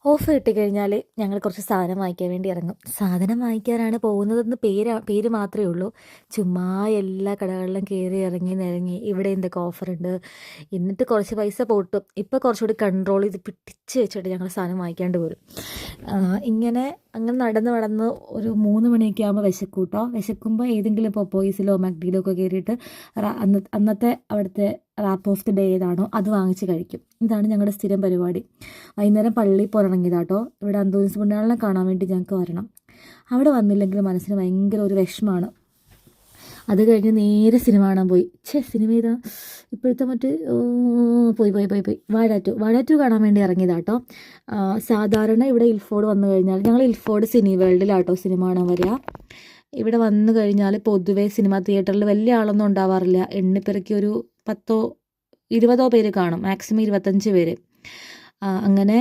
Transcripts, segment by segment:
Of കിട്ടിക്കഴിഞ്ഞാൽ ഞങ്ങൾ കുറച്ച് സാധനം വാങ്ങിക്കാൻ വേണ്ടി ഇറങ്ങും. സാധനം വാങ്ങിക്കാനാണ് പോകുന്നതെന്ന് പേര് മാത്രമേ ഉള്ളൂ. ചുമ്മാ എല്ലാ കടകളിലും കയറി ഇറങ്ങി നിരങ്ങി ഇവിടെ എന്തൊക്കെ ഓഫറുണ്ട്, എന്നിട്ട് കുറച്ച് പൈസ പോട്ടും. ഇപ്പോൾ കുറച്ചുകൂടി കൺട്രോൾ ചെയ്ത് പിടിച്ച് വെച്ചിട്ട് ഞങ്ങൾ സാധനം വാങ്ങിക്കാണ്ട് പോരും. ഇങ്ങനെ അങ്ങനെ നടന്ന് ഒരു 3 മണിയൊക്കെ ആകുമ്പോൾ വിശക്കൂട്ടോ. വിശക്കുമ്പോൾ ഏതെങ്കിലും പൊപ്പോയിസിലോ മക്ഡിയിലോ ഒക്കെ കയറിയിട്ട് അന്നത്തെ അവിടുത്തെ റാപ്പ് ഓഫ് ദി ഡേ ഏതാണോ അത് വാങ്ങിച്ച് കഴിക്കും. ഇതാണ് ഞങ്ങളുടെ സ്ഥിരം പരിപാടി. വൈകുന്നേരം പള്ളിയിൽ പോലിറങ്ങിയതാട്ടോ. ഇവിടെ അന്തോണിസ് പുണ്യാളനെ കാണാൻ വേണ്ടി ഞങ്ങൾക്ക് വരണം. അവിടെ വന്നില്ലെങ്കിൽ മനസ്സിന് ഭയങ്കര ഒരു വിഷമമാണ്. അത് കഴിഞ്ഞ് നേരെ സിനിമ കാണാൻ പോയി. സിനിമ ഇതാ ഇപ്പോഴത്തെ പോയി വാഴ 2 കാണാൻ വേണ്ടി ഇറങ്ങിയതാട്ടോ. സാധാരണ ഇവിടെ ഇൽഫോർഡ് വന്നു കഴിഞ്ഞാൽ ഞങ്ങൾ ഇൽഫോർഡ് സിനി വേൾഡിലാട്ടോ സിനിമ കാണാൻ വരിക. ഇവിടെ വന്നു കഴിഞ്ഞാൽ പൊതുവേ സിനിമ തിയേറ്ററിൽ വലിയ ആളൊന്നും ഉണ്ടാവാറില്ല. എണ്ണിപ്പെറുക്കി ഒരു 10-20 പേര് കാണും, മാക്സിമം 25 പേര് അങ്ങനെ.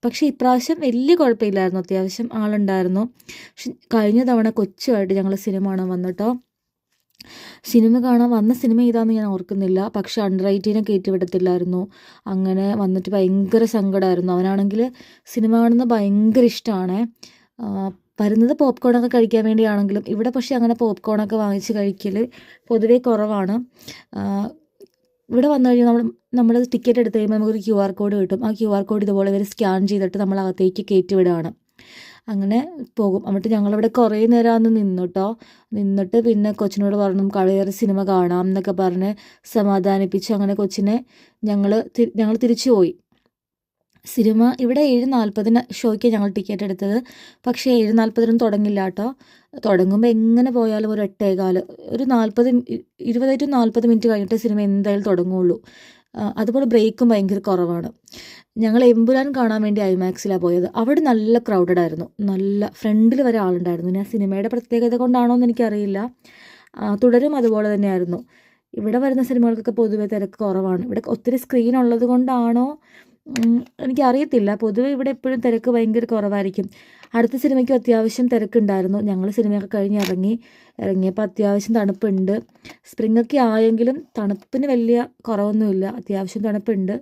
പക്ഷേ ഇപ്രാവശ്യം വലിയ കുഴപ്പമില്ലായിരുന്നു, അത്യാവശ്യം ആളുണ്ടായിരുന്നു. പക്ഷെ കഴിഞ്ഞ തവണ കൊച്ചുമായിട്ട് ഞങ്ങൾ സിനിമ കാണാൻ വന്നിട്ടോ. സിനിമ കാണാൻ വന്ന സിനിമ ഏതാണെന്ന് ഞാൻ ഓർക്കുന്നില്ല, പക്ഷെ അണ്ടർ 18 കയറ്റി വിടത്തില്ലായിരുന്നു. അങ്ങനെ വന്നിട്ട് ഭയങ്കര സങ്കടമായിരുന്നു. അവനാണെങ്കിൽ സിനിമ കാണുന്നത് ഭയങ്കര ഇഷ്ടമാണ്. വരുന്നത് പോപ്കോണൊക്കെ കഴിക്കാൻ വേണ്ടിയാണെങ്കിലും ഇവിടെ പക്ഷേ അങ്ങനെ പോപ്കോണൊക്കെ വാങ്ങിച്ച് കഴിക്കൽ പൊതുവേ കുറവാണ്. ഇവിടെ വന്നു കഴിഞ്ഞാൽ നമ്മൾ ടിക്കറ്റ് എടുത്ത് കഴിയുമ്പോൾ നമുക്കൊരു QR കോഡ് കിട്ടും. ആ QR കോഡ് ഇതുപോലെ ഇവർ സ്കാൻ ചെയ്തിട്ട് നമ്മൾ അകത്തേക്ക് കയറ്റി വിടുകയാണ്. അങ്ങനെ പോകും. എന്നിട്ട് ഞങ്ങളിവിടെ കുറേ നേരം അന്ന് നിന്നിട്ട് പിന്നെ കൊച്ചിനോട് പറഞ്ഞു കളയേറി സിനിമ കാണാം എന്നൊക്കെ പറഞ്ഞ് സമാധാനിപ്പിച്ച് അങ്ങനെ കൊച്ചിനെ ഞങ്ങൾ തിരിച്ചു പോയി. സിനിമ ഇവിടെ 7:40 ഷോയ്ക്ക് ഞങ്ങൾ ടിക്കറ്റ് എടുത്തത്. പക്ഷേ 7:40 തുടങ്ങില്ല കേട്ടോ. തുടങ്ങുമ്പോൾ എങ്ങനെ പോയാലും ഒരു 8:15 ഒരു 20 to 40 മിനിറ്റ് കഴിഞ്ഞിട്ട് സിനിമ എന്തായാലും തുടങ്ങുള്ളൂ. അതുപോലെ ബ്രേക്കും ഭയങ്കര കുറവാണ്. ഞങ്ങൾ എമ്പുരാൻ കാണാൻ വേണ്ടി ഐമാക്സിലാണ് പോയത്. അവിടെ നല്ല ക്രൗഡഡ് ആയിരുന്നു, നല്ല ഫ്രണ്ടിൽ വരെ ആളുണ്ടായിരുന്നു. ഞാൻ സിനിമയുടെ പ്രത്യേകത കൊണ്ടാണോ എന്ന് എനിക്കറിയില്ല. തുടരും അതുപോലെ തന്നെയായിരുന്നു. ഇവിടെ വരുന്ന സിനിമകൾക്കൊക്കെ പൊതുവെ തിരക്ക് കുറവാണ്. ഇവിടെ ഒത്തിരി സ്ക്രീൻ ഉള്ളത് കൊണ്ടാണോ എനിക്കറിയത്തില്ല. പൊതുവെ ഇവിടെ എപ്പോഴും തിരക്ക് ഭയങ്കര കുറവായിരിക്കും. അടുത്ത സിനിമയ്ക്കും അത്യാവശ്യം തിരക്കുണ്ടായിരുന്നു. ഞങ്ങൾ സിനിമയൊക്കെ കഴിഞ്ഞ് ഇറങ്ങിയപ്പോൾ അത്യാവശ്യം തണുപ്പുണ്ട്. സ്പ്രിങ്ങൊക്കെ ആയെങ്കിലും തണുപ്പിന് വലിയ കുറവൊന്നുമില്ല, അത്യാവശ്യം തണുപ്പുണ്ട്.